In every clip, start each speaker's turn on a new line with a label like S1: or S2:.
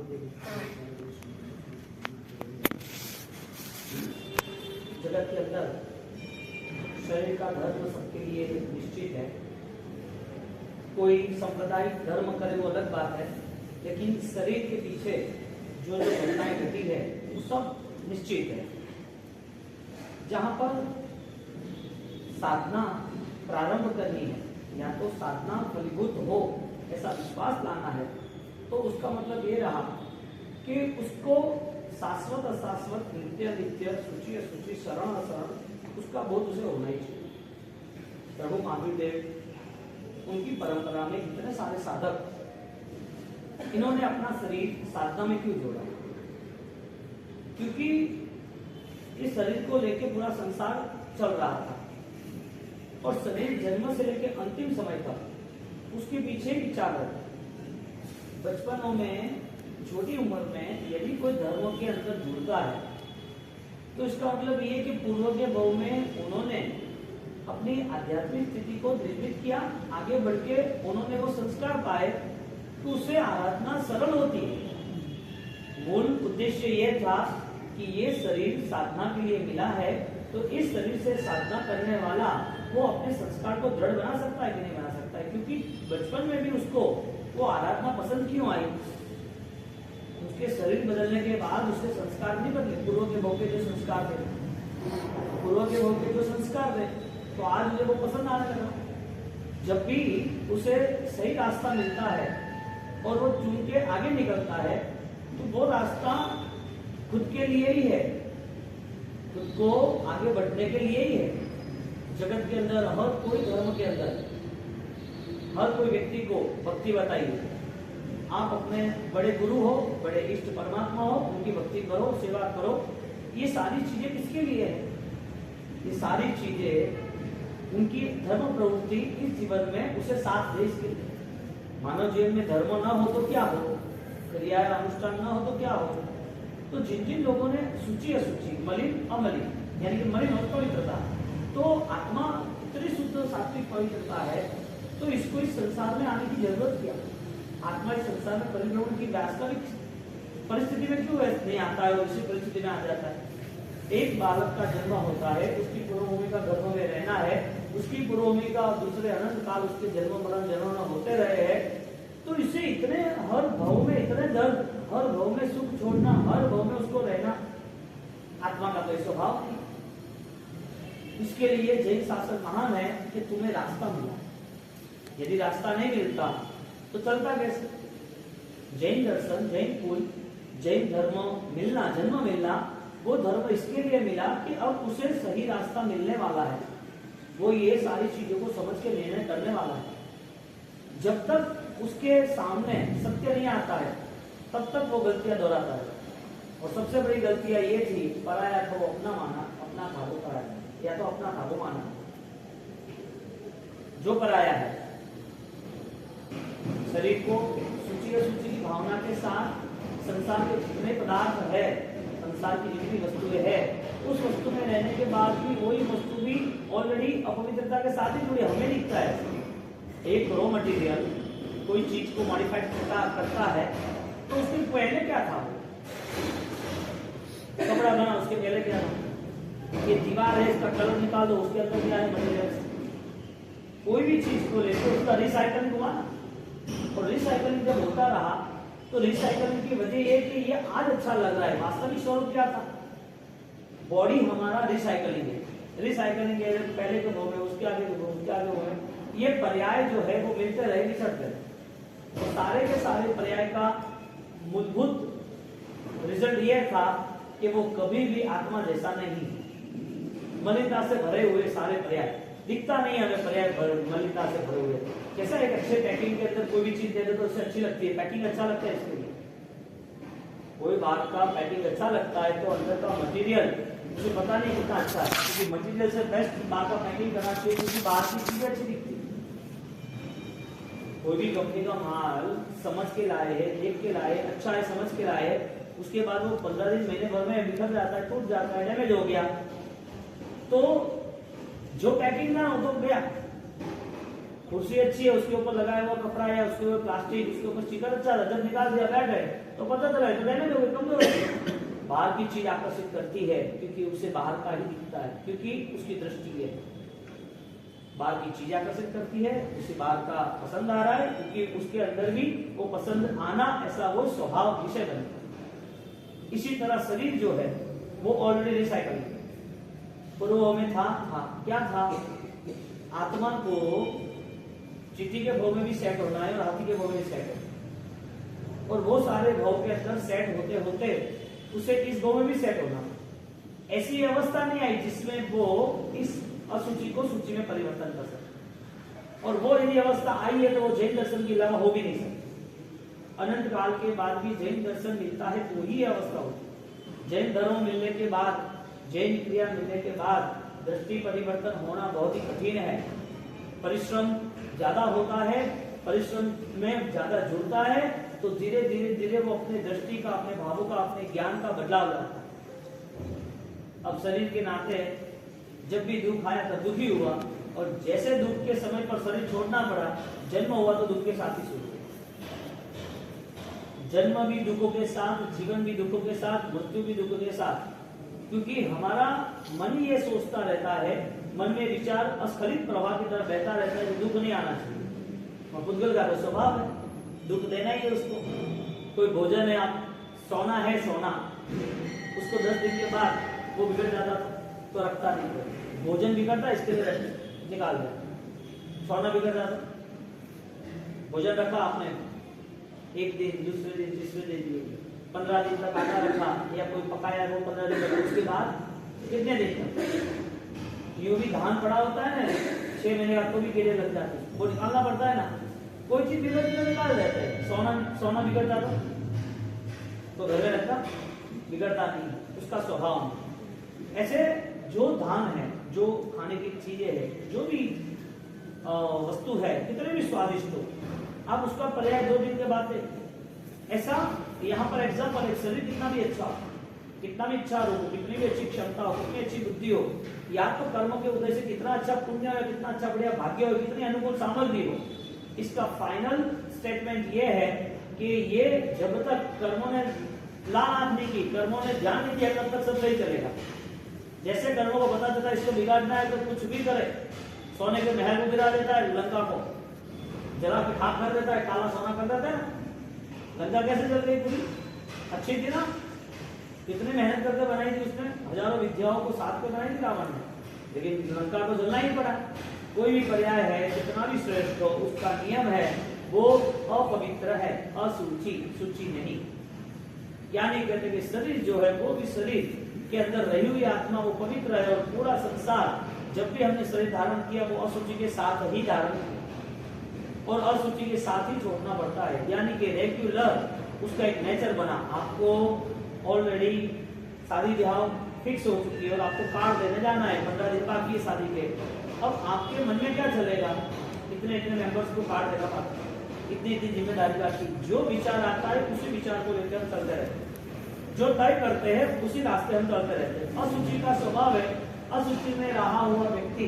S1: जगत के अंदर शरीर का धर्म सबके लिए निश्चित है। कोई सांप्रदायिक धर्म करे वो अलग बात है, लेकिन शरीर के पीछे जो घटनाएं घटी है वो सब निश्चित है। जहां पर साधना प्रारंभ करनी है या तो साधना फलीभूत हो ऐसा विश्वास लाना है, तो उसका मतलब ये रहा कि उसको शाश्वत अशाश्वत, नित्य नित्य, सूची असूची, शरण अशरण, उसका बोध उसे होना ही चाहिए। प्रभु महावीर देव उनकी परंपरा में इतने सारे साधक, इन्होंने अपना शरीर साधना में क्यों जोड़ा? क्योंकि इस शरीर को लेके पूरा संसार चल रहा था और शरीर जन्म से लेके अंतिम समय तक उसके पीछे विचार रहता। बचपनों में, छोटी उम्र में यदि कोई धर्म के अंदर जुड़ता है तो इसका मतलब ये कि पूर्व के भाव में उन्होंने अपनी आध्यात्मिक स्थिति को निर्मित किया, आगे बढ़ के उन्होंने वो संस्कार पाए तो उससे आराधना सरल होती है। मूल उद्देश्य ये था कि ये शरीर साधना के लिए मिला है, तो इस शरीर से साधना करने वाला वो अपने संस्कार को दृढ़ बना सकता है कि नहीं बना सकता है? क्योंकि बचपन में भी उसको वो आराधना पसंद क्यों आई? उसके शरीर बदलने के बाद उसके संस्कार नहीं बदले। पूर्व के भाव के जो संस्कार थे, पूर्व के भाव के जो संस्कार थे, तो आज मुझे वो पसंद आने लगा। जब भी उसे सही रास्ता मिलता है और वो चुन के आगे निकलता है, तो वो रास्ता खुद के लिए ही है, खुद को आगे बढ़ने के लिए ही है। जगत के अंदर हर कोई धर्म के अंदर हर कोई व्यक्ति को भक्ति बताइए। आप अपने बड़े गुरु हो, बड़े इष्ट परमात्मा हो, उनकी भक्ति करो, सेवा करो। ये सारी चीजें किसके लिए है? ये सारी चीजें उनकी धर्म प्रवृत्ति इस जीवन में उसे साथ दे इसके लिए। मानव जीवन में धर्म ना हो तो क्या हो, क्रिया अनुष्ठान ना हो तो क्या हो? तो जिन जिन लोगों ने सूची असूची, मलिन अमलिन, यानी कि मलिन और पवित्रता, तो आत्मा इतनी शुद्ध सात्विक पवित्रता है, तो इसको इस संसार में आने की जरूरत क्या? आत्मा इस संसार में परिभ्रमण की वास्तविक परिस्थिति में क्यों नहीं आता है और इसी परिस्थिति में आ जाता है? एक बालक का जन्म होता है, उसकी पूर्वभूमि का गर्भ में रहना है, उसकी पूर्वभूमि का दूसरे अनंत काल उसके जन्म मरण जन्म होते रहे हैं, तो इसे इतने हर भाव में इतने दर्द, हर भाव में सुख छोड़ना, हर भाव में उसको रहना, आत्मा का तो स्वभाव नहीं। इसके लिए जैन शास्त्र महान है कि तुम्हें रास्ता मिला। यदि रास्ता नहीं मिलता तो चलता कैसे? जैन दर्शन, जैन कुल, जैन धर्म मिलना, जन्म मिलना, वो धर्म इसके लिए मिला कि अब उसे सही रास्ता मिलने वाला है। वो ये सारी चीजों को समझ के निर्णय करने वाला है। जब तक उसके सामने सत्य नहीं आता है तब तक वो गलतियां दोहराता है। और सबसे बड़ी गलतियां ये थी, पराया था वो अपना माना, अपना था वो पराया, या तो अपना था वो माना। जो पराया है शरीर को सूची असूची की भावना के साथ संसार के जितने पदार्थ है, संसार की जितनी वस्तुएं है, उस वस्तु में रहने के बाद भी वही वस्तु भी ऑलरेडी अपवित्रता के साथ ही जुड़ी हमें दिखता है। एक रॉ मटेरियल कोई चीज को मॉडिफाइड करता है तो उसके पहले क्या था? कपड़ा बना, उसके पहले क्या था? ये दीवार है, इसका कलर निकाल दो, उसके अंदर क्या है? मटेरियल। कोई भी चीज को लेकर उसका रिसाइकलिंग हुआ ना, और रिसाइकलिंग जब होता रहा तो रिसाइकलिंग की वजह ये कि ये आज अच्छा लग रहा है, वास्तविक स्वरूप क्या था? बॉडी हमारा रिसाइकलिंग है, रिसाइकलिंग है पहले के भाव में, उसके आगे के भाव, उसके आगे भाव में, ये पर्याय जो है वो मिलते रहे, निकट रहे। तो सारे के सारे पर्याय का मूलभूत रिजल्ट ये था कि वो कभी भी आत्मा जैसा नहीं। मलिनता से भरे हुए सारे पर्याय, दिखता नहीं हमें पर्याय मलिनता से भरे हुए। कैसा एक अच्छे पैकिंग के अंदर कोई भी चीज दे दे तो उससे अच्छी लगती है, पैकिंग अच्छा लगता है। इसके लिए कोई बात का पैकिंग अच्छा लगता है तो अंदर का मटेरियल मुझे पता नहीं कितना अच्छा है, क्योंकि मटेरियल से बेस्ट बात का पैकिंग करना चाहिए, क्योंकि बाहर की चीजें अच्छी दिखती है। कोई भी कंपनी का माल समझ के लाए है, देख के लाए, अच्छा है समझ के लाए, उसके बाद वो 15 दिन महीने भर में बिखर जाता है, टूट जाता है, डैमेज हो गया, तो जो पैकिंग ना हो तो गया। कुर्सी अच्छी है, उसके ऊपर लगाया हुआ कपड़ा है, उसके ऊपर प्लास्टिक, उसके ऊपर स्टिकर अच्छा था, जब निकाल दिया बैठ गए, तो पता चला तो डैमेज हो गए, कमजोर हो गए। बाहर की चीज आकर्षित करती है क्योंकि उसे बाहर का ही दिखता है, क्योंकि उसकी दृष्टि है। बाहर की चीज आकर्षित करती है, उसे बाहर का पसंद आ रहा है क्योंकि उसके अंदर भी वो पसंद आना ऐसा वो स्वभाव विषय बनता है। इसी तरह शरीर जो है वो ऑलरेडी रिसाइकल पूर्व में था क्या था? आत्मा को चींटी के भाव में भी सेट होना है और हाथी के भाव में भी सेट होना है, और वो सारे भाव के अंदर सेट होते होते उसे इस भाव में भी सेट होना है। ऐसी अवस्था नहीं आई जिसमें वो इस असुचि को सूची में परिवर्तन कर सके, और वो यदि अवस्था आई है तो वो जैन दर्शन के अलावा हो भी नहीं सकती। अनंत काल के बाद भी जैन दर्शन मिलता है तो ही अवस्था होती है। जैन धर्म मिलने के बाद, जैन क्रिया मिलने के बाद दृष्टि परिवर्तन होना बहुत ही कठिन है। परिश्रम ज्यादा होता है, परिश्रम में ज्यादा जुड़ता है, तो धीरे धीरे धीरे वो अपने दृष्टि का, अपने भावों का, अपने ज्ञान का बदलाव लाता है। अब शरीर के नाते जब भी दुख आया तब दुखी हुआ, और जैसे दुख के समय पर शरीर छोड़ना पड़ा, जन्म हुआ तो दुख के साथ ही छूट गया। जन्म भी दुखों के साथ, जीवन भी दुखों के साथ, मृत्यु भी दुखों के साथ, क्योंकि हमारा मन ये सोचता रहता है, मन में विचार अस्खलित प्रवाह की तरह बहता रहता है, दुख नहीं आना चाहिए। और पुद्गल का तो स्वभाव है दुख देना ही है उसको। कोई भोजन है, आप सोना है, सोना उसको 10 दिन के बाद वो बिगड़ जाता तो रखता नहीं। भोजन बिगड़ता इसके लिए निकाल दे। सोना बिगड़ जाता, भोजन रखा आपने एक दिन, दूसरे दिन, तीसरे दिन, 15 दिन तक आटा रखा या कोई पकाया वो 15 दिन तक, उसके बाद कितने दिन तक यूं भी धान पड़ा होता है ना, 6 महीने बाद तो भी कीड़े लग जाते हैं, वो निकालना पड़ता है ना। कोई चीज बिगड़ती तो निकाल देते हैं। सोना बिगड़ जाता तो घर में रखता, बिगड़ता नहीं, उसका स्वभाव। ऐसे जो धान है, जो खाने की चीजें है, जो भी वस्तु है, कितने भी स्वादिष्ट हो, आप उसका पर्याय 2 दिन के बाद दें। ऐसा यहाँ पर एग्जाम्पल, एक शरीर कितना भी अच्छा, कितना भी इच्छा हो, कितनी भी अच्छी क्षमता हो, कितनी अच्छी बुद्धि हो, या तो कर्मों के उदय से कितना अच्छा पुण्य हो, कितना अच्छा बढ़िया भाग्य हो, कितनी अनुकूल सामग्री हो, इसका फाइनल स्टेटमेंट ये है कि ये जब तक कर्मों ने लाभ नहीं की, कर्मों ने ध्यान नहीं दिया, तब तक सब सही चलेगा। जैसे कर्मों को पता चलता है इसको बिगाड़ना है तो कुछ भी करे, सोने के महल को गिरा देता है, लंका को जला के खाक कर देता है, काला सोना कर देता है। लंका कैसे चल गई पूरी? अच्छी थी ना, कितने मेहनत करके बनाई थी उसने, हजारों विद्याओं को साथ में बनाई थी रावण ने, लेकिन लंका को जलना ही पड़ा। कोई भी पर्याय है, जितना भी श्रेष्ठ हो, उसका नियम है वो अपवित्र है, असुचि, शुचि नहीं। यानी कहते कि शरीर जो है वो भी शरीर के अंदर रही हुई आत्मा वो पवित्र है, और पूरा संसार जब भी हमने शरीर धारण किया वो अशुचि के साथ ही धारण किया, और अशुचि के साथ ही छोड़ना पड़ता है। यानी कि रेगुलर उसका एक नेचर बना। आपको ऑलरेडी शादी ब्याह फिक्स हो चुकी है और आपको कार्ड देने जाना है, 15 दिन बाकी है शादी के। अब आपके मन में क्या चलेगा, इतने मेंबर्स को कार्ड देना पड़ता है, इतनी जिम्मेदारी का, जो विचार आता है उसी विचार को लेकर हम चलते रहते हैं, जो तय करते हैं उसी रास्ते हम चलते रहते हैं। अशुचि का स्वभाव है, अशुचि में रहा हुआ व्यक्ति,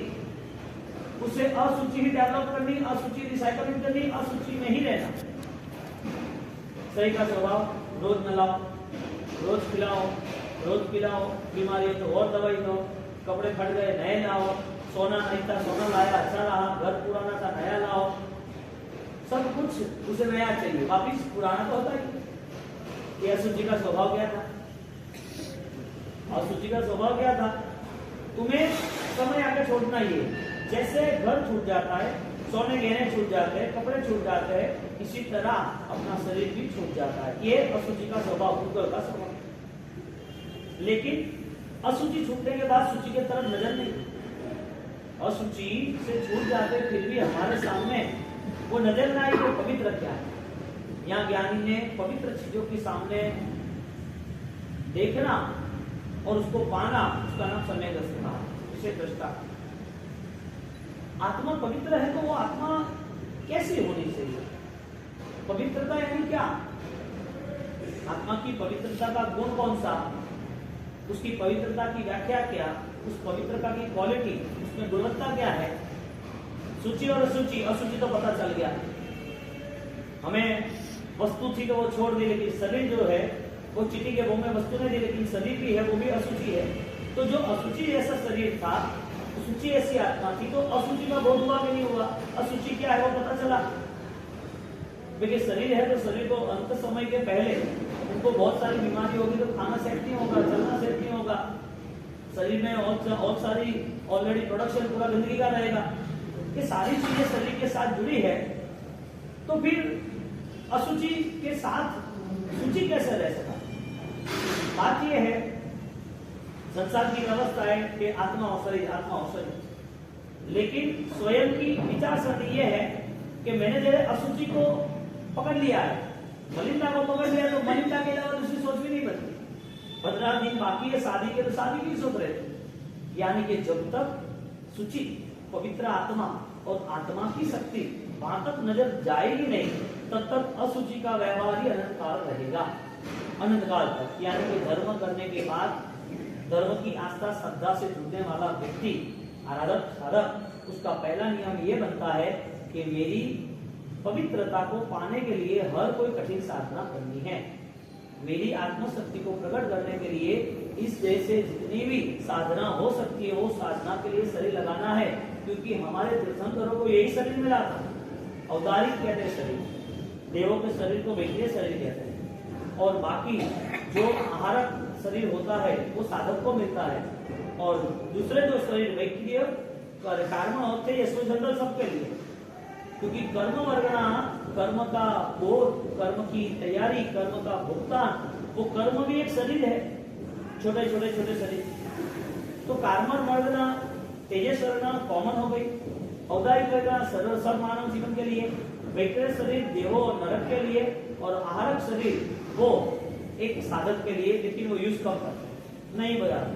S1: उसे अशुचि ही डेवलप करनी, अशुचि रिसाइकलिंग करनी, अशुचि में ही रहना। सही का स्वभाव, रोज नलाओ, रोज खिलाओ, रोज पिलाओ, बीमारी है तो और दवाई दो, कपड़े फट गए नए लाओ, सोना नहीं था सोना लाया अच्छा रहा, घर पुराना था नया लाओ, सब कुछ उसे नया चाहिए, वापिस पुराना तो होता ही। ये अशुचि का स्वभाव क्या था? अशुचि का स्वभाव क्या था? तुम्हें समय आके छोड़ना ही है। जैसे घर छूट जाता है, सोने गहने छूट जाते हैं, कपड़े छूट जाते हैं, इसी तरह अपना शरीर भी छूट जाता है। ये अशुचि का स्वभाव, भूगोल का स्वभाव। लेकिन अशुचि छूटने के बाद शुचि की तरफ नजर नहीं, अशुचि से छूट जाते फिर भी हमारे सामने वो नजर ना आई कि पवित्र क्या है। यहाँ ज्ञानी ने पवित्र चीजों के सामने देखना और उसको पाना, उसका नाम समय दृष्टा, विषय दृष्टा। आत्मा पवित्र है तो वो आत्मा कैसी होनी चाहिए? पवित्रता यानी क्या? आत्मा की पवित्रता का गुण कौन सा, उसकी पवित्रता की व्याख्या क्या, उस पवित्रता की क्वालिटी, उसमें गुणवत्ता क्या है? सूची और असूची, असूची तो पता चल गया हमें, वस्तु थी तो वो छोड़ दी, लेकिन शरीर जो है वो चीटी के मुंह में वस्तु नहीं थी, लेकिन शरीर भी है, वो भी अशुचि है। तो जो अशुचि जैसा शरीर था, अशुचि ऐसी आत्मा थी, तो अशुचि का बोध हुआ कि नहीं हुआ? अशुचि क्या है वो पता चला। देखिए शरीर है तो शरीर को अंत समय के पहले उनको बहुत सारी बीमारी होगी, तो खाना सेट नहीं होगा, चलना सेट नहीं होगा, शरीर में और सारी ऑलरेडी प्रोडक्शन पूरा गंदगी का रहेगा। ये सारी चीजें शरीर के साथ जुड़ी है, तो फिर अशुचि के साथ शुचि कैसे रह सका? बात यह है, संसार की व्यवस्था है कि आत्मा और शरीर, आत्मा और शरीर, लेकिन स्वयं की विचारसरणी यह है कि मैंने जो है अशुचि को पकड़ लिया है, मलिनता को पकड़ लिया, तो मलिनता के अलावा दूसरी सोच भी नहीं बनती। 15 दिन बाकी है शादी के, तो शादी की सोच रहे थे। यानी कि जब तक शुचि पवित्र आत्मा और आत्मा की शक्ति वहां तक नजर जाएगी नहीं, तब तक अशुचि का व्यवहार ही अनंत काल रहेगा, अनंत काल तक। यानी कि धर्म करने के बाद धर्म की आस्था श्रद्धा से जुड़ने वाला व्यक्ति, आराधक साधक, उसका पहला नियम ये बनता है कि मेरी पवित्रता को पाने के लिए हर कोई कठिन साधना करनी है। मेरी आत्मशक्ति को प्रकट करने के लिए इस देश से जितनी भी साधना हो सकती है, वो साधना के लिए शरीर लगाना है, क्योंकि हमारे तीर्थंकरों को यही शरीर मिला था। अवतारिक कहते हैं शरीर, देवों के शरीर को वैक्रिय शरीर कहते हैं, और बाकी जो आहारक शरीर होता है वो साधक को मिलता है, और दूसरे जो शरीर वैक्रिय कर्म होते हैं जनरल सबके लिए, क्योंकि कर्म वर्गना, कर्म का बोध, कर्म की तैयारी, कर्म का भुगतान, वो कर्म भी एक शरीर है, छोटे छोटे छोटे शरीर। तो कार्मर वर्गना, तेजस्वरना कॉमन हो गई, औदायिक वर्गना सरल सब मानव जीवन के लिए, वैक्रिय शरीर देवों और नरक के लिए, और आहारक शरीर वो एक साधक के लिए, लेकिन वो यूज कम करते हैं, नहीं बजाते।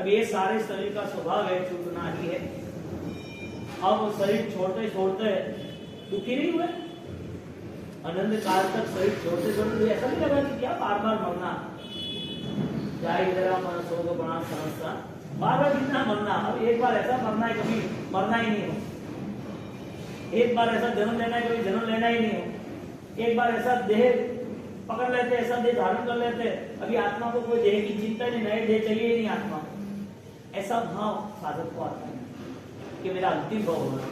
S1: अब ये सारे शरीर का स्वभाव है, छूटना ही है। अब शरीर छोड़ते छोड़ते दुखी नहीं हुए, अनंत काल तक शरीर छोड़ते छोड़ते ऐसा नहीं लगा कि क्या बार बार मरना, जाए जरा मन सोग बना समझता, बार बार कितना मरना। अब एक बार ऐसा मरना है, कभी मरना ही नहीं हो। एक बार ऐसा जन्म लेना है, कभी जन्म लेना ही नहीं हो। एक बार ऐसा देह पकड़ लेते, ऐसा देह धारण कर लेते, अभी आत्मा को कोई देह की चिंता नहीं, नए देह चाहिए ही नहीं आत्मा। ऐसा भाव साधक को आता है कि मेरा अंतिम भाव होना।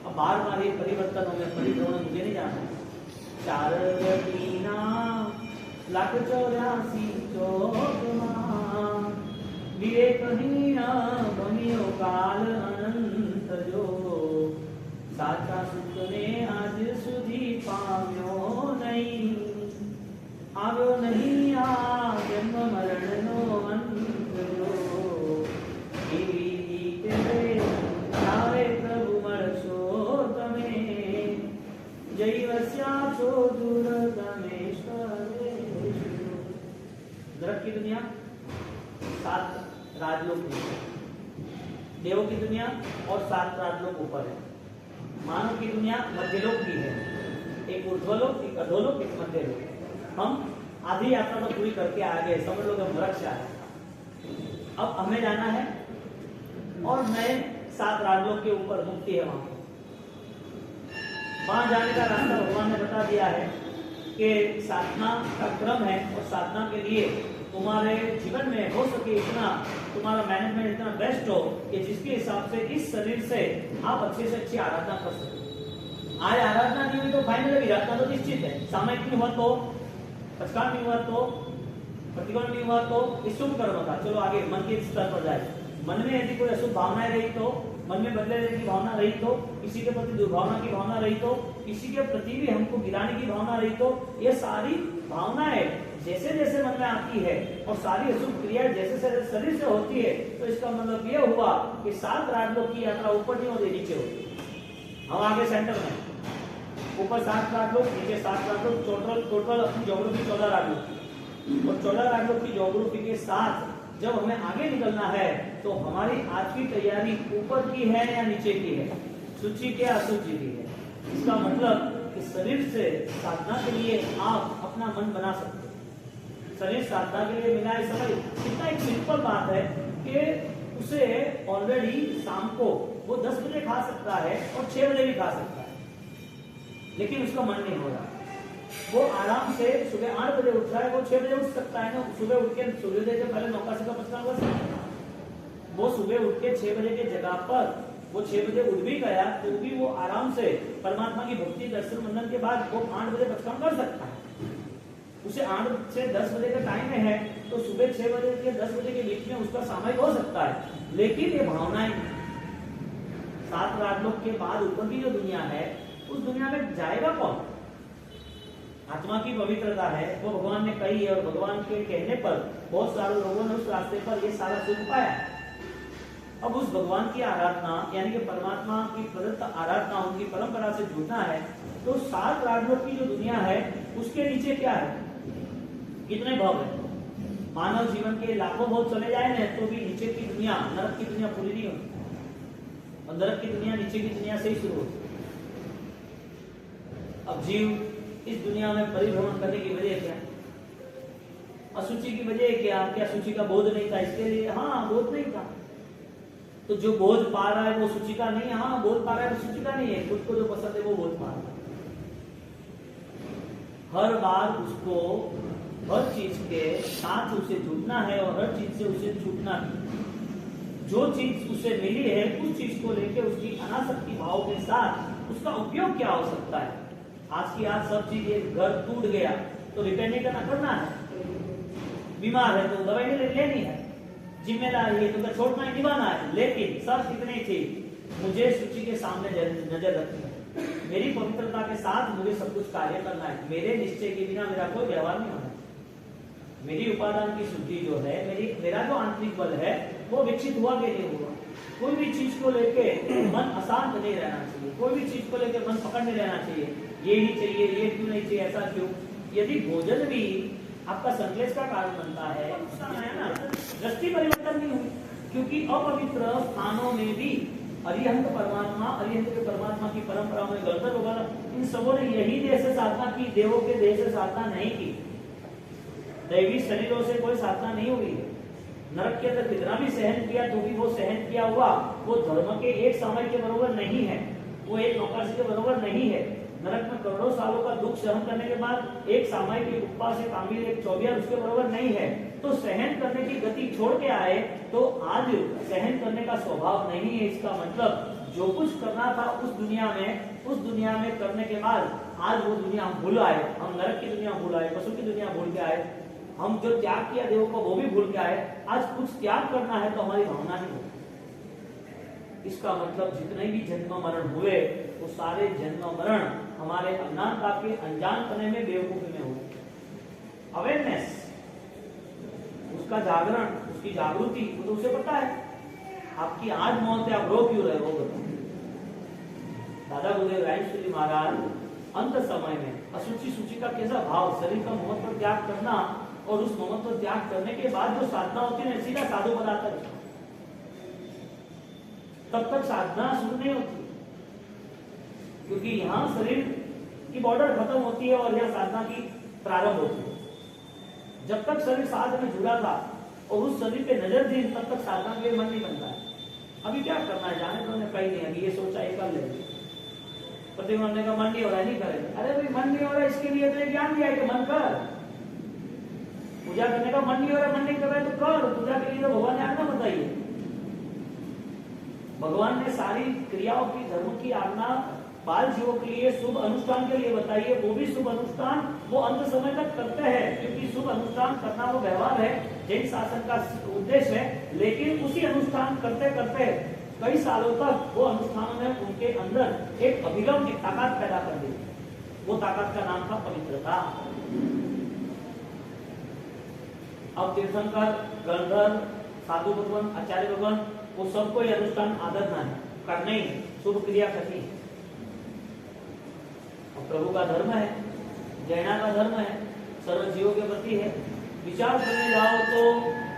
S1: अब बार बार ये परिवर्तन हो गया, परिभ्रमण मुझे नहीं जाना। 4,84,84 विवेकहीना बनियो काल अनंत जो, साचा सुख ने आज सुधी पाव्यो नहीं, આવ્યો નહીં આ જન્મ મરણનો અંત જો, એવી રીતે આવે પ્રભુ મળશો તમે, જય વસ્યા છો દૂર તમે नरक की दुनिया 7 राजलोक की, देवों की दुनिया और 7 राजलोक ऊपर है, मानव की दुनिया मध्यलोक की है, एक ऊर्ध्वलोक, एक अधोलोक, एक मध्यलोक। हम आधी यात्रा तो पूरी करके आ गए, समझ लो हम नरक से आए। अब हमें जाना है और नए 7 राजलोक के ऊपर मुक्ति है, वहां जाने का रास्ता भगवान ने बता दिया है कि साधना का क्रम है, और साधना के लिए तुम्हारे जीवन में हो सके इतना तुम्हारा मैनेजमेंट इतना बेस्ट हो कि जिसके हिसाब से इस शरीर से आप अच्छे से अच्छी आराधना कर सके। आज आराधना नहीं हुई तो फाइनल विराधना तो निश्चित है, सामयिक नहीं हुआ तो, पचकान नहीं हुआ तो, प्रतिकोण नहीं हुआ तो इस शुभ कर्म का चलो आगे मन के स्तर पर जाए। मन में यदि कोई अशुभ भावनाएं रही तो, मन में बदले लेने की भावना रही तो, किसी के प्रति दुर्भावना की भावना रही तो, किसी के प्रति भी हमको गिराने की भावना रही तो, ये सारी भावनाएं जैसे जैसे मन में आती है और सारी अशुभ क्रिया जैसे जैसे शरीर से होती है, तो इसका मतलब ये हुआ कि 7 राजलोक की यात्रा ऊपर नहीं होती, नीचे होती। हम आगे सेंटर में, ऊपर 7 राजलोक, नीचे 7 राजलोक, टोटल अपनी ज्योग्राफी 14 राजलोक, और 14 राजलोक की ज्योग्राफी के साथ जब हमें आगे निकलना है तो हमारी आज की तैयारी ऊपर की है या नीचे की है, सूची के असूची की है। इसका मतलब कि शरीर से साधना के लिए आप अपना मन बना सकते हैं। शरीर साधना के लिए मिला है समय, इतना एक सिंपल बात है कि उसे ऑलरेडी शाम को वो 10 बजे खा सकता है और 6 बजे भी खा सकता है, लेकिन उसका मन नहीं हो रहा। वो आराम से सुबह 8 बजे उठ रहा है, वो 6 बजे उठ सकता है ना। सुबह उठ के सूर्योदय से पहले नौकाशी का प्रस्थान कर सकता है। वो सुबह उठ के 6 बजे के जगह पर वो 6 बजे उठ भी गया तो भी वो आराम से परमात्मा की भक्ति दर्शन मंडन के बाद वो 8 बजे प्रस्थान कर सकता है। उसे 8 से 10 बजे का टाइम है तो सुबह 6 बजे के 10 बजे के बीच में उसका सामयिक हो सकता है। लेकिन ये भावनाएं 7 राजलोक के बाद ऊपर की जो दुनिया है उस दुनिया में जाएगा कौन? आत्मा की पवित्रता है वो भगवान ने कही है और भगवान के कहने पर बहुत सारे लोगों ने उस रास्ते पर ये सारा सुख पाया। अब उस भगवान की आराधना यानी कि परमात्मा की प्रदत्त आराधना उनकी परंपरा से जुड़ना है तो 7 राजलोक की जो दुनिया है उसके नीचे क्या है, कितने भाव है? मानव जीवन के लाखों भाव चले जाए ना तो भी नीचे की दुनिया, नरक की दुनिया पूरी नहीं होती और नरक की दुनिया नीचे की दुनिया से ही शुरू होती। अब जीव इस दुनिया में परिभ्रमण करने की वजह क्या? अशुचि की वजह क्या? कि अशुचि का बोध नहीं था, इसके लिए हाँ बोध नहीं था। तो जो बोध पा रहा है वो शुचि का नहीं है, हाँ बोध पा रहा है वो शुचि का नहीं है। खुद को जो पसंद है वो बोध पा रहा है। हर बार उसको हर चीज के साथ उसे जुड़ना है और हर चीज से उसे छूटना है। जो चीज उसे मिली है उस चीज को लेकर उसकी अनासक्ति भाव के साथ उसका उपयोग क्या हो सकता है। आज की आज सब चीज, एक घर टूट गया तो रिपेयर नहीं करना है, बीमार है तो दवाई लेनी है, जिम्मेदारी है तो छोड़ना है, निभाना है। लेकिन सब इतनी चीज मुझे सूची के सामने नजर रखनी है, मेरी पवित्रता के साथ मुझे सब कुछ कार्य करना है, मेरे निश्चय के बिना मेरा कोई व्यवहार नहीं होना। मेरी उपादान की शुद्धि जो है, मेरा जो आंतरिक बल है वो विकसित हुआ कि नहीं हुआ। कोई भी चीज को लेके मन अशांत नहीं रहना चाहिए, कोई भी चीज को लेके मन पकड़ नहीं रहना चाहिए, ये ही चाहिए, ये क्यों नहीं चाहिए, ऐसा क्यों। यदि भोजन भी आपका संक्लेश का कारण बनता है ना, दृष्टि परिवर्तन नहीं हुई, क्योंकि अपवित्र स्थानों में भी अरिहंत के परमात्मा की परंपरा में गंधर्व वगैरह इन सबों ने यही देह से साधना की, देवों के देह से साधना नहीं की। दैवी शरीरों से कोई साधना नहीं हुई। नरक के अंदर कितना भी सहन किया तो भी वो सहन किया हुआ वो धर्म के एक सामयिक के बरोबर नहीं है, वो एक नौकाशी के बरोबर नहीं है। नरक में करोड़ों सालों का दुख सहन करने के बाद एक सामयिक, एक उपवास, एक आमिर, एक चौबिया उसके बरोबर नहीं है। तो सहन करने की गति छोड़ के आए तो आज सहन करने का स्वभाव नहीं है। इसका मतलब जो कुछ करना था उस दुनिया में करने के बाद आज वो दुनिया हम भूल आए, हम नरक की दुनिया भूल आए, पशु की दुनिया भूल के आए, हम जो त्याग किया देवों को वो भी भूल के आए। आज कुछ त्याग करना है तो हमारी भावना ही हो। इसका मतलब जितने भी जन्म मरण हुए वो सारे जन्म मरण हमारे अज्ञानता के अनजानपने में, बेवकूफी में हुए। अवेयरनेस, उसका जागरण, उसकी जागृति, वो तो उसे पता है। आपकी आज मौत है, आप रो क्यों रहे हो? दादा गुरुदेव रायचूरी महाराज अंत समय में अशुचि सूची का कैसा भाव, शरीर का महत्व त्याग करना और उस महत्व त्याग करने के बाद जो साधना होती है सीधा साधु बनाता है, तब तक साधना शुरू नहीं होती, क्योंकि यहाँ शरीर की बॉर्डर खत्म होती है और यहाँ साधना की प्रारंभ होती है। जब तक शरीर साथ में जुड़ा था और उस शरीर पे नजर दी तब तक साधना के मन नहीं बनता है। अभी क्या करना है जाने तो कहीं नहीं, अभी ये सोचा ये कर लेंगे, प्रतिबंधने का मन नहीं हो रहा है, नहीं करेंगे। अरे भाई मन नहीं हो रहा है, इसके लिए तो ज्ञान दिया है कि मन कर। पूजा करने का मन नहीं हो रहा, मन नहीं कर रहा है तो कर। पूजा के लिए तो भगवान ने आज्ञा बताई है। भगवान ने सारी क्रियाओं की, धर्म की आज्ञा बाल जीवों के लिए, शुभ अनुष्ठान के लिए बताई है। वो भी शुभ अनुष्ठान वो अंत समय तक करते हैं, क्योंकि शुभ अनुष्ठान करना वो व्यवहार है, जैन शासन का उद्देश्य है। लेकिन उसी अनुष्ठान करते करते कई सालों तक वो अनुष्ठानों ने उनके अंदर एक अभिगम की ताकत पैदा कर दी। वो ताकत का नाम था पवित्रता। अब तीर्थंकर, गंधर्व, साधु भगवान, आचार्य भगवान, वो सबको ये अनुष्ठान आदत ना है, करना ही शुभ क्रिया करनी है। और प्रभु का धर्म है, जैना का धर्म है, सर्व जीवों के प्रति है। विचार करने जाओ तो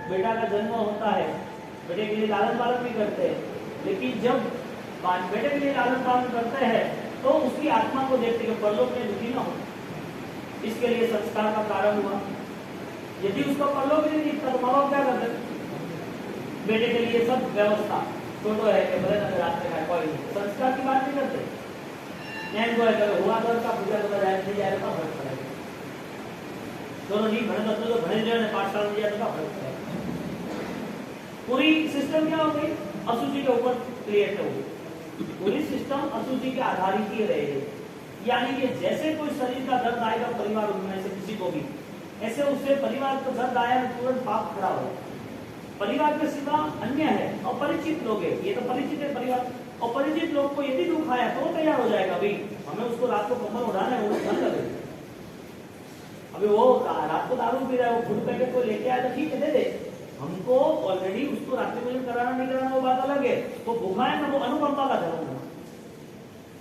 S1: बेटा का जन्म होता है, बेटे के लिए लालन पालन भी करते हैं, लेकिन जब बेटे के लिए लालन पालन करते हैं तो उसकी आत्मा को देखते हुए परलोक में दुखी न हो, इसके लिए संस्कार का प्रारंभ हुआ। यदि उसको परलोक नहीं दिखता तो माँ बाप क्या करते? बेटे के लिए सब व्यवस्था, छोटो है कि बड़े नजर आते हैं, कोई संस्कार की बात नहीं करते। नैन को है हुआ तो का पूजा करना जाए नहीं जाए तो फर्क पड़ेगा। चलो नहीं भणे तो भणे जो है पाठशाला में जाने का फर्क है। पूरी सिस्टम क्या हो गई? अशुचि के ऊपर क्रिएट हो गई। पूरी सिस्टम अशुचि के आधारित ही रहे। यानी कि जैसे कोई शरीर का दर्द आएगा परिवार उनमें से किसी को भी, ऐसे उससे परिवार को दर्द आया तुरंत पाप खड़ा हो। परिवार के सिवा अन्य है, अपरिचित लोग है, ये तो परिचित है परिवार। अपरिचित लोग को यदि दुख आया तो वो तैयार हो जाएगा, भाई हमें उसको रात को कमर उड़ाना है, वो ठंड लगे। अभी वो रात को दारू पी रहा है, वो फूड पैकेट को लेके आया तो ठीक है दे दे, हमको ऑलरेडी उसको रात्रि भोजन कराना नहीं कराना वो बात अलग है, वो भूखा है ना, वो अनुकंपा का धर्म है।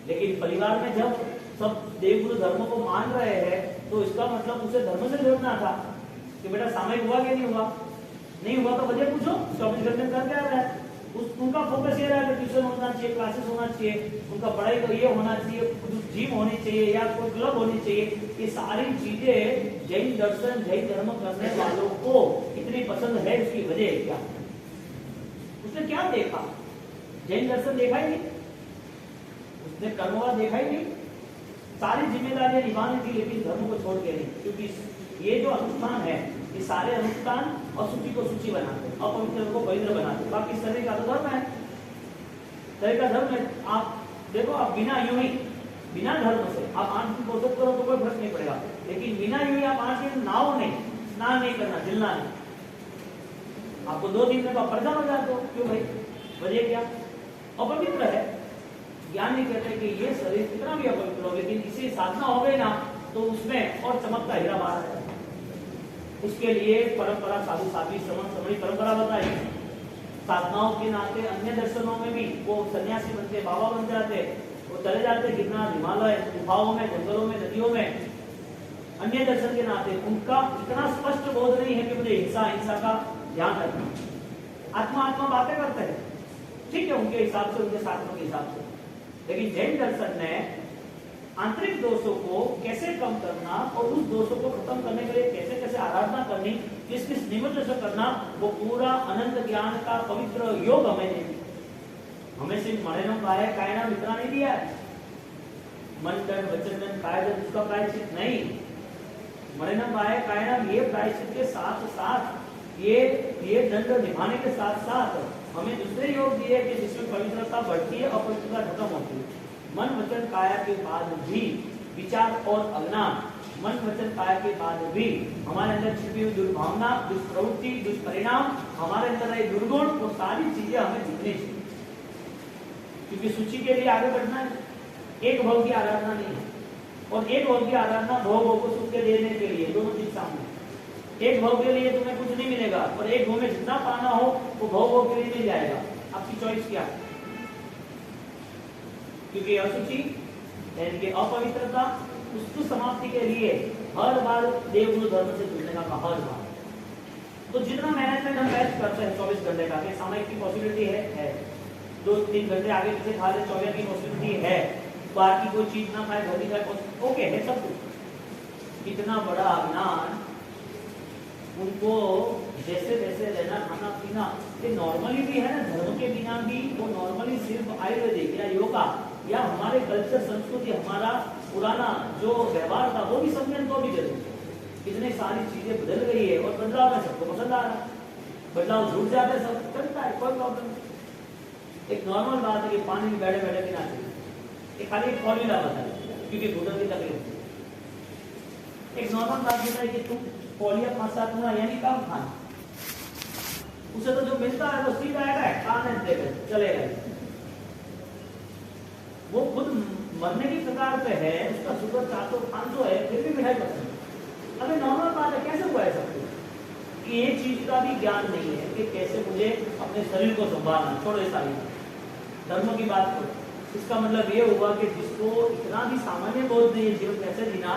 S1: लेकिन परिवार में जब सब देवगुरु धर्म को मान रहे हैं तो इसका मतलब उसे धर्म से जोड़ना था कि बेटा सामयिक हुआ कि नहीं हुआ, नहीं हुआ तो वजह पूछो, 24 घंटे कर क्या रहा है। उनका फोकस ये रहा है कि ट्यूशन होना चाहिए, क्लासेस होना चाहिए, उनका पढ़ाई को ये होना चाहिए, जिम होनी चाहिए या कोई क्लब होनी चाहिए। ये सारी चीजें जैन दर्शन जैन धर्म करने वालों को इतनी पसंद है, उसकी वजह क्या? उसने क्या देखा? जैन दर्शन देखा ही नहीं, उसने कर्मवाद देखा ही नहीं। सारी जिम्मेदारियां निभानी थी लेकिन धर्म को छोड़ के नहीं, क्योंकि ये जो अनुष्ठान है ये सारे अनुष्ठान अशुचि को शुचि बनाते, अपवित्र को पवित्र बनाते। बाकी शरीर का तो धर्म है, शरीर का धर्म है। आप देखो, आप बिना यूं ही बिना धर्म से आप आंख की कोशिश करो तो कोई फर्क नहीं पड़ेगा, लेकिन बिना यूं ही आप आंख की नाव नहीं, स्नान नहीं करना, जिलना नहीं, आपको 2 दिन में परेशान हो जाते हो। क्यों भाई? वजह क्या? अपवित्र है। ज्ञान नहीं कहते कि ये शरीर कितना भी अपवित्र हो, लेकिन इसी साधना हो गई ना तो उसमें और चमकता हीरा बाहर है। उसके लिए परंपरा साधु साध्वी श्रवण श्रवणी परंपरा बताई। साधनाओं के नाते अन्य दर्शनों में भी वो सन्यासी बनते, बाबा बन जाते, वो चले जाते गिरनार, हिमालय, गुफाओं में, जंगलों में, नदियों में। अन्य दर्शन के नाते उनका इतना स्पष्ट बोध नहीं है कि मुझे हिंसा का ध्यान रखना। आत्मा बातें करते हैं, ठीक है, उनके हिसाब से, उनके शास्त्रों के हिसाब से। लेकिन जैन दर्शन ने आंतरिक दोषों को कैसे कम करना और उस दोषों को खत्म करने के लिए कैसे कैसे आराधना करनी, किस किस निमित्त से करना, वो पूरा अनंत ज्ञान का पवित्र योग हमें नहीं दिया। हमें सिर्फ मणिनम कायनाम इतना नहीं दिया है, मन दंड वचन दंड कायदंड उसका प्रायश्चित नहीं। मणिनम कायनाम ये प्रायश्चित के साथ साथ ये दंड निभाने के साथ साथ हमें दूसरे योग दिए कि जिसमें पवित्रता बढ़ती है, अपवित्रता खत्म होती है। मन वचन काया के बाद भी विचार और अज्ञान, मन वचन काया के बाद भी हमारे अंदर छिपी हुई दुर्भावना, दुष्प्रवृत्ति, दुष्परिणाम, हमारे अंदर रहे दुर्गुण, वो सारी चीजें हमें जीतनी चाहिए। क्योंकि सूची के लिए आगे बढ़ना है, एक भव की आराधना नहीं है। और एक भव की आराधना भव को सुख के देने के लिए, दोनों चीज सामने। एक भव के लिए तुम्हें कुछ नहीं मिलेगा और एक भव में जितना पाना हो वो भव के लिए मिल जाएगा। आपकी चॉइस क्या है? क्योंकि अशुचि यानी कि अपवित्रता, उसकी समाप्ति के लिए हर बार देवगुरु धर्म से जुड़ने का हर बार। तो जितना मैनेजमेंट हम बैच करते हैं 24 घंटे का, सामयिक की पॉसिबिलिटी है 2-3 घंटे आगे पीछे खा ले, 24 की पॉसिबिलिटी है, बाहर की कोई चीज ना खाए, घर की खाए, ओके है सब कुछ। इतना बड़ा अज्ञान, उनको जैसे जैसे रहना, खाना पीना, ये नॉर्मली भी है ना, धर्म के बिना भी वो नॉर्मली सिर्फ आयुर्वेदिक या योगा या हमारे कल्चर संस्कृति, हमारा पुराना जो व्यवहार था वो भी समझने को भी जरूरी है। इतनी सारी चीजें बदल गई है और बदलाव में सबको पसंद आ रहा है, बदलाव जुड़ जाते सब चलता है, कोई प्रॉब्लम नहीं। एक नॉर्मल बात है कि पानी में बैठे बैठे पीना चाहिए, ये खाली एक फॉर्मूला बताया क्योंकि घुटन की तकलीफ। एक नॉर्मल बात ये है कि तुम पोलिया फांसा तुम्हारा यानी कम खाना, उसे तो जो मिलता है वो सीधा आएगा, खाने देगा चलेगा। वो खुद मरने की कगार पे है, उसका शुगर 400-500 है, फिर भी मिठाई पसंद है। अबे नॉर्मल बात है, कैसे हुआ है सब कुछ? ये चीज का भी ज्ञान नहीं है कि कैसे मुझे अपने शरीर को संभालना। छोड़ो ये सारी धर्म की बात करो। इसका मतलब ये हुआ कि जिसको इतना भी सामान्य बोध नहीं है जीवन कैसे जीना,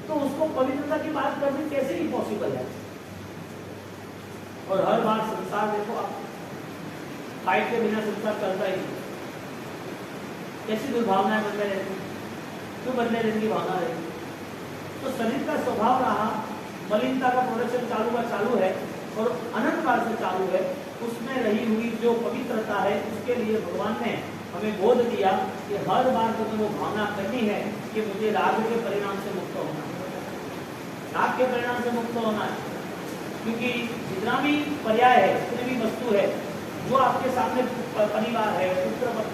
S1: तो उसको पवित्रता की बात करनी कैसे ही पॉसिबल है। और हर बार संसार देखो आप, फाइट के बिना संसार चलता ही नहीं। कैसी दुर्भावनाएं बदले रहती, क्यों बदले रहने की भावना रहती? तो शरीर का स्वभाव रहा, मलिनता का प्रोडक्शन चालू है और अनंत काल से चालू है। उसमें रही हुई जो पवित्रता है, उसके लिए भगवान ने हमें बोध दिया कि हर बार तुम्हें वो भावना करनी है कि मुझे राग के परिणाम से मुक्त होना। लाभ के परिणाम से मुक्त होना है, क्योंकि जितना भी पर्याय है, जितनी भी वस्तु है, जो आपके सामने परिवार है, पुत्र पत्नी